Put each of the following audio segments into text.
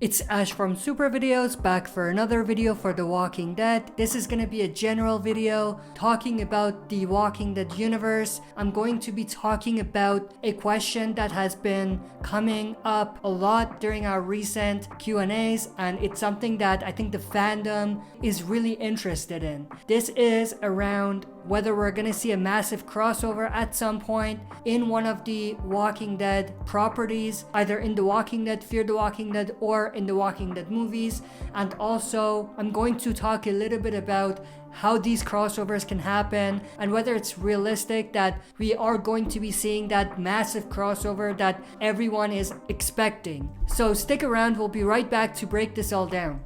It's Ash from Super Videos, back for another video for The Walking Dead. This is gonna be a general video talking about the Walking Dead universe. I'm going to be talking about a question that has been coming up a lot during our recent Q&As, and it's something that I think the fandom is really interested in. This is around whether we're gonna see a massive crossover at some point in one of the Walking Dead properties, either in The Walking Dead, Fear the Walking Dead, or in the Walking Dead movies. And also, I'm going to talk a little bit about how these crossovers can happen and whether it's realistic that we are going to be seeing that massive crossover that everyone is expecting. So stick around, we'll be right back to break this all down.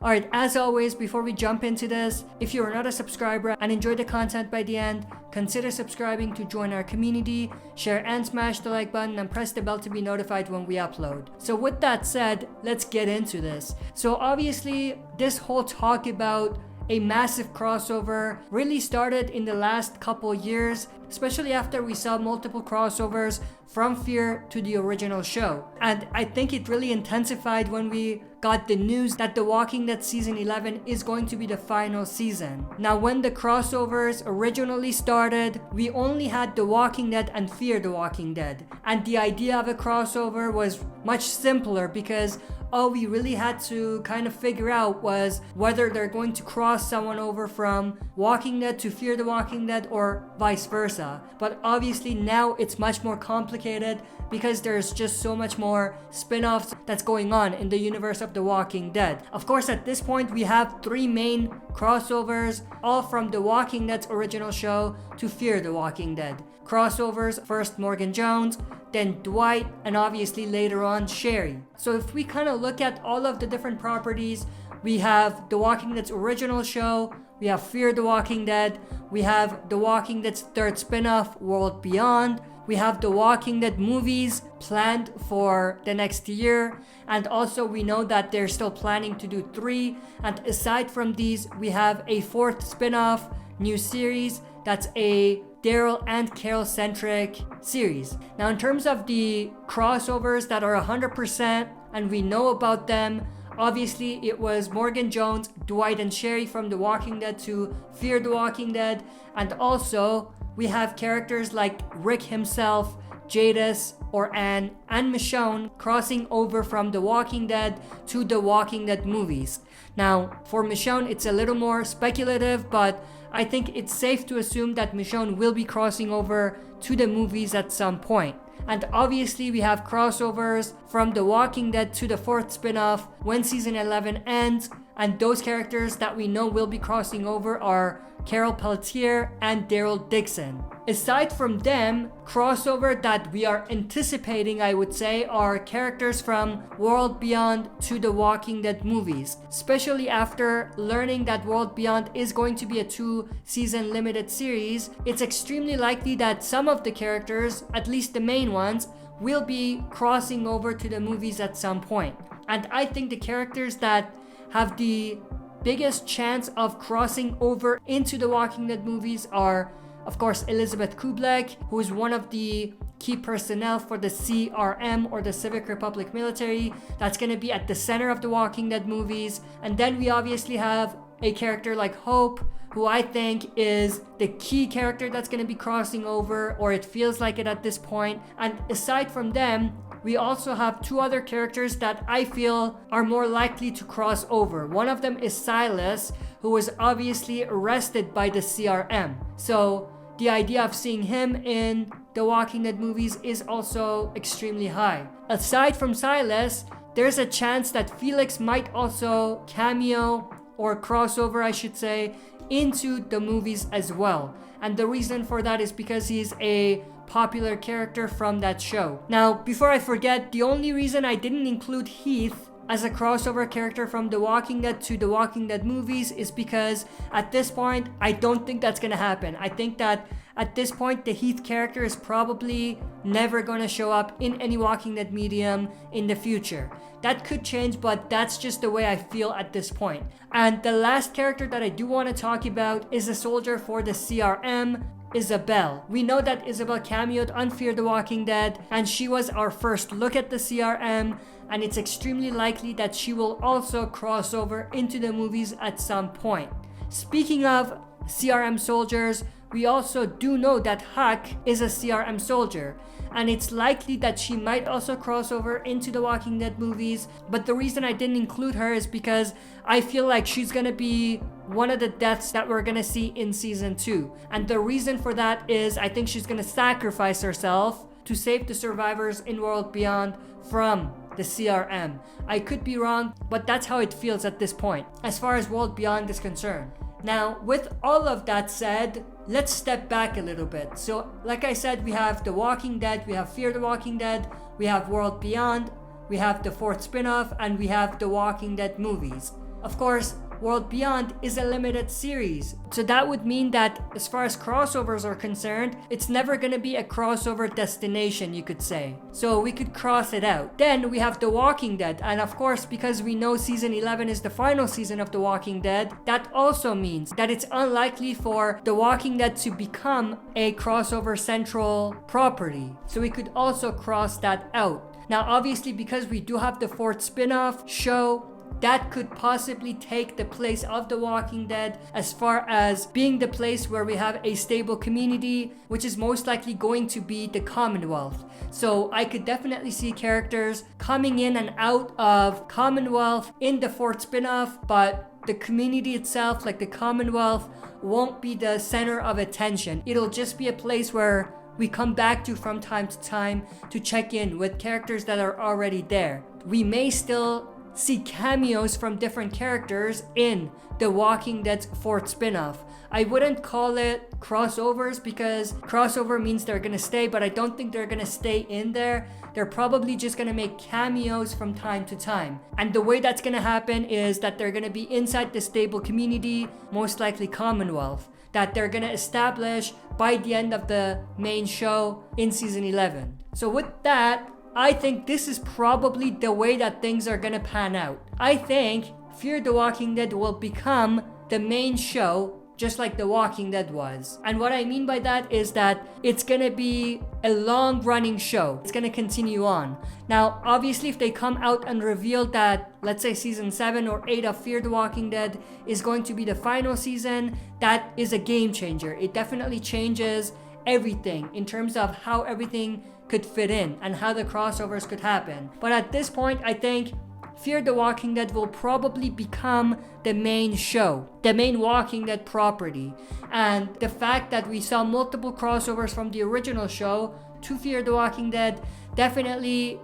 Alright, as always, before we jump into this, if you are not a subscriber and enjoy the content by the end, consider subscribing to join our community, share and smash the like button, and press the bell to be notified when we upload. So with that said, let's get into this. So obviously, this whole talk about a massive crossover really started in the last couple years, especially after we saw multiple crossovers from Fear to the original show. And I think it really intensified when we got the news that The Walking Dead Season 11 is going to be the final season. Now, when the crossovers originally started, we only had The Walking Dead and Fear the Walking Dead. And the idea of a crossover was much simpler because all we really had to kind of figure out was whether they're going to cross someone over from Walking Dead to Fear the Walking Dead or vice versa. But obviously now it's much more complicated because there's just so much more spin-offs that's going on in the universe of The Walking Dead. Of course, at this point we have three main crossovers, all from The Walking Dead's original show to Fear the Walking Dead. Crossovers, first Morgan Jones, then Dwight, and obviously later on Sherry. So if we kind of look at all of the different properties, we have The Walking Dead's original show, we have Fear the Walking Dead, we have The Walking Dead's third spin-off, World Beyond, we have The Walking Dead movies planned for the next year, and also we know that they're still planning to do 3, and aside from these, we have a fourth spin-off new series that's a Daryl and Carol centric series. Now, in terms of the crossovers that are 100% and we know about them, obviously it was Morgan Jones, Dwight, and Sherry from The Walking Dead to Fear the Walking Dead, and also we have characters like Rick himself, Jadis, or Anne, and Michonne crossing over from The Walking Dead to The Walking Dead movies. Now, for Michonne, it's a little more speculative, but I think it's safe to assume that Michonne will be crossing over to the movies at some point. And obviously we have crossovers from The Walking Dead to the fourth spin-off when season 11 ends, and those characters that we know will be crossing over are Carol Pelletier and Daryl Dixon. Aside from them, crossover that we are anticipating, I would say, are characters from World Beyond to The Walking Dead movies, especially after learning that World Beyond is going to be a 2-season limited series. It's extremely likely that some of the characters, at least the main ones, will be crossing over to the movies at some point. And I think the characters that have the biggest chance of crossing over into the Walking Dead movies are, of course, Elizabeth Kublek, who is one of the key personnel for the CRM, or the Civic Republic Military, that's going to be at the center of the Walking Dead movies. And then we obviously have a character like Hope, who I think is the key character that's going to be crossing over, or it feels like it at this point. And aside from them, we also have 2 other characters that I feel are more likely to cross over. One of them is Silas, who was obviously arrested by the CRM. So the idea of seeing him in the Walking Dead movies is also extremely high. Aside from Silas, there's a chance that Felix might also cameo, or crossover I should say, into the movies as well. And the reason for that is because he's a popular character from that show. Now, before I forget, the only reason I didn't include Heath as a crossover character from The Walking Dead to The Walking Dead movies is because at this point, I don't think that's gonna happen. I think that at this point, the Heath character is probably never gonna show up in any Walking Dead medium in the future. That could change, but that's just the way I feel at this point. And the last character that I do want to talk about is a soldier for the CRM, Isabel. We know that Isabel cameoed on Fear the Walking Dead, and she was our first look at the CRM, and it's extremely likely that she will also cross over into the movies at some point. Speaking of CRM soldiers, we also do know that Huck is a CRM soldier, and it's likely that she might also cross over into the Walking Dead movies, but the reason I didn't include her is because I feel like she's gonna be one of the deaths that we're gonna see in season 2. And the reason for that is I think she's gonna sacrifice herself to save the survivors in World Beyond from the CRM. I could be wrong, but that's how it feels at this point, as far as World Beyond is concerned. Now, with all of that said, let's step back a little bit. So, like I said, we have The Walking Dead, we have Fear the Walking Dead, we have World Beyond, we have the 4th spin-off, and we have The Walking Dead movies. Of course, World Beyond is a limited series. So that would mean that as far as crossovers are concerned, it's never going to be a crossover destination, you could say. So we could cross it out. Then we have The Walking Dead. And of course, because we know season 11 is the final season of The Walking Dead, that also means that it's unlikely for The Walking Dead to become a crossover central property. So we could also cross that out. Now, obviously, because we do have the 4th spin-off show, that could possibly take the place of The Walking Dead as far as being the place where we have a stable community, which is most likely going to be the Commonwealth. So I could definitely see characters coming in and out of Commonwealth in the 4th spin-off, but the community itself, like the Commonwealth, won't be the center of attention. It'll just be a place where we come back to from time to time to check in with characters that are already there. We may still see cameos from different characters in The Walking Dead's 4th spin-off. I wouldn't call it crossovers because crossover means they're gonna stay, but I don't think they're gonna stay in there. They're probably just gonna make cameos from time to time. And the way that's gonna happen is that they're gonna be inside the stable community, most likely Commonwealth, that they're gonna establish by the end of the main show in season 11. So with that, I think this is probably the way that things are gonna pan out. I think Fear the Walking Dead will become the main show just like The Walking Dead was. And what I mean by that is that it's gonna be a long running show. It's gonna continue on. Now, obviously, if they come out and reveal that, let's say season 7 or 8 of Fear the Walking Dead is going to be the final season, that is a game changer. It definitely changes everything in terms of how everything could fit in and how the crossovers could happen. But at this point, I think Fear the Walking Dead will probably become the main show, the main Walking Dead property. And the fact that we saw multiple crossovers from the original show to Fear the Walking Dead definitely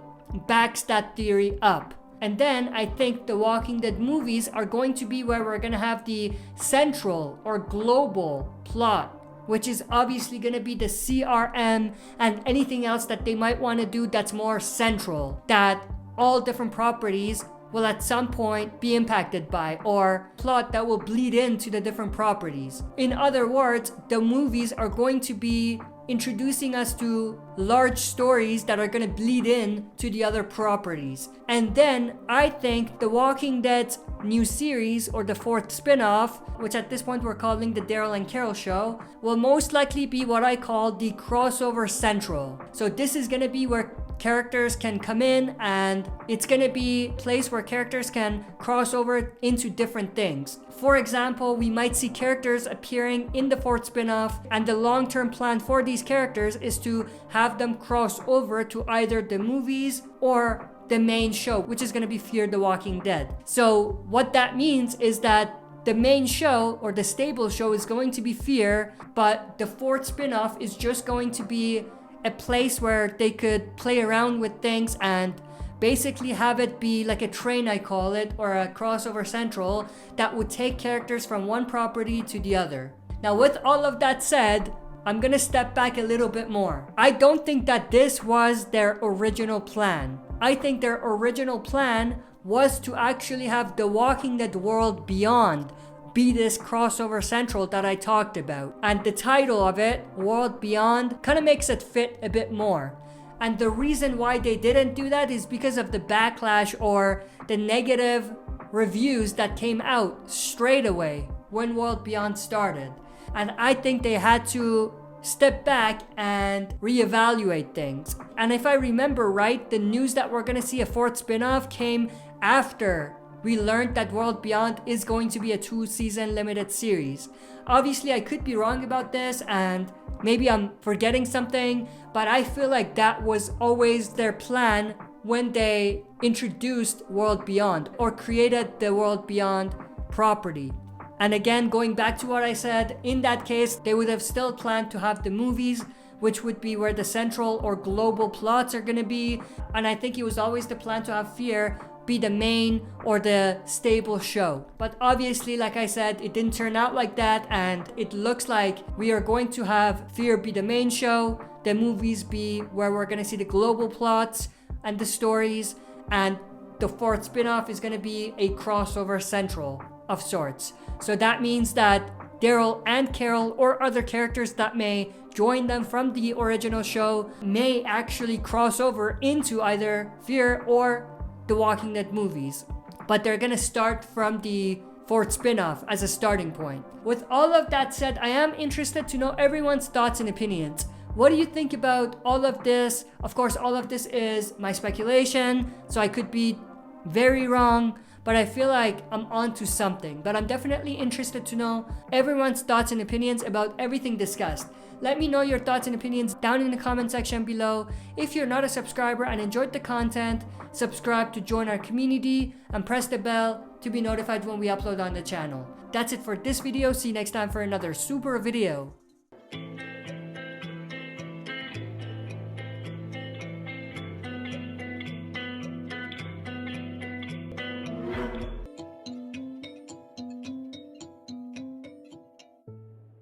backs that theory up. And then I think the Walking Dead movies are going to be where we're gonna have the central or global plot, which is obviously going to be the CRM and anything else that they might want to do that's more central, that all different properties will at some point be impacted by, or plot that will bleed into the different properties. In other words, the movies are going to be introducing us to large stories that are going to bleed in to the other properties. And then I think The Walking Dead's new series, or the 4th spin-off, which at this point we're calling the Daryl and Carol show, will most likely be what I call the crossover central. So this is going to be where characters can come in, and it's going to be a place where characters can cross over into different things. For example, we might see characters appearing in the 4th spin-off, and the long-term plan for these characters is to have them cross over to either the movies or the main show, which is going to be Fear the Walking Dead. So what that means is that the main show, or the stable show, is going to be Fear, but the 4th spin-off is just going to be a place where they could play around with things and basically have it be like a train, I call it, or a crossover central that would take characters from one property to the other. Now, with all of that said, I'm gonna step back a little bit more. I don't think that this was their original plan. I think their original plan was to actually have The Walking Dead World Beyond be this crossover central that I talked about. And the title of it, World Beyond, kind of makes it fit a bit more. And the reason why they didn't do that is because of the backlash or the negative reviews that came out straight away when World Beyond started. And I think they had to step back and reevaluate things. And if I remember right, the news that we're gonna see a fourth spin-off came after we learned that World Beyond is going to be a 2-season limited series. Obviously, I could be wrong about this and maybe I'm forgetting something, but I feel like that was always their plan when they introduced World Beyond or created the World Beyond property. And again, going back to what I said, in that case, they would have still planned to have the movies, which would be where the central or global plots are gonna be. And I think it was always the plan to have Fear be the main or the stable show. But obviously, like I said, it didn't turn out like that, and it looks like we are going to have Fear be the main show, the movies be where we're gonna see the global plots and the stories, and the fourth spin-off is gonna be a crossover central of sorts. So that means that Daryl and Carol or other characters that may join them from the original show may actually cross over into either Fear or the Walking Dead movies, but they're gonna start from the fourth spin-off as a starting point. With all of that said, I am interested to know everyone's thoughts and opinions. What do you think about all of this? Of course, all of this is my speculation, so I could be very wrong, but I feel like I'm onto something. But I'm definitely interested to know everyone's thoughts and opinions about everything discussed. Let me know your thoughts and opinions down in the comment section below. If you're not a subscriber and enjoyed the content, subscribe to join our community and press the bell to be notified when we upload on the channel. That's it for this video. See you next time for another super video.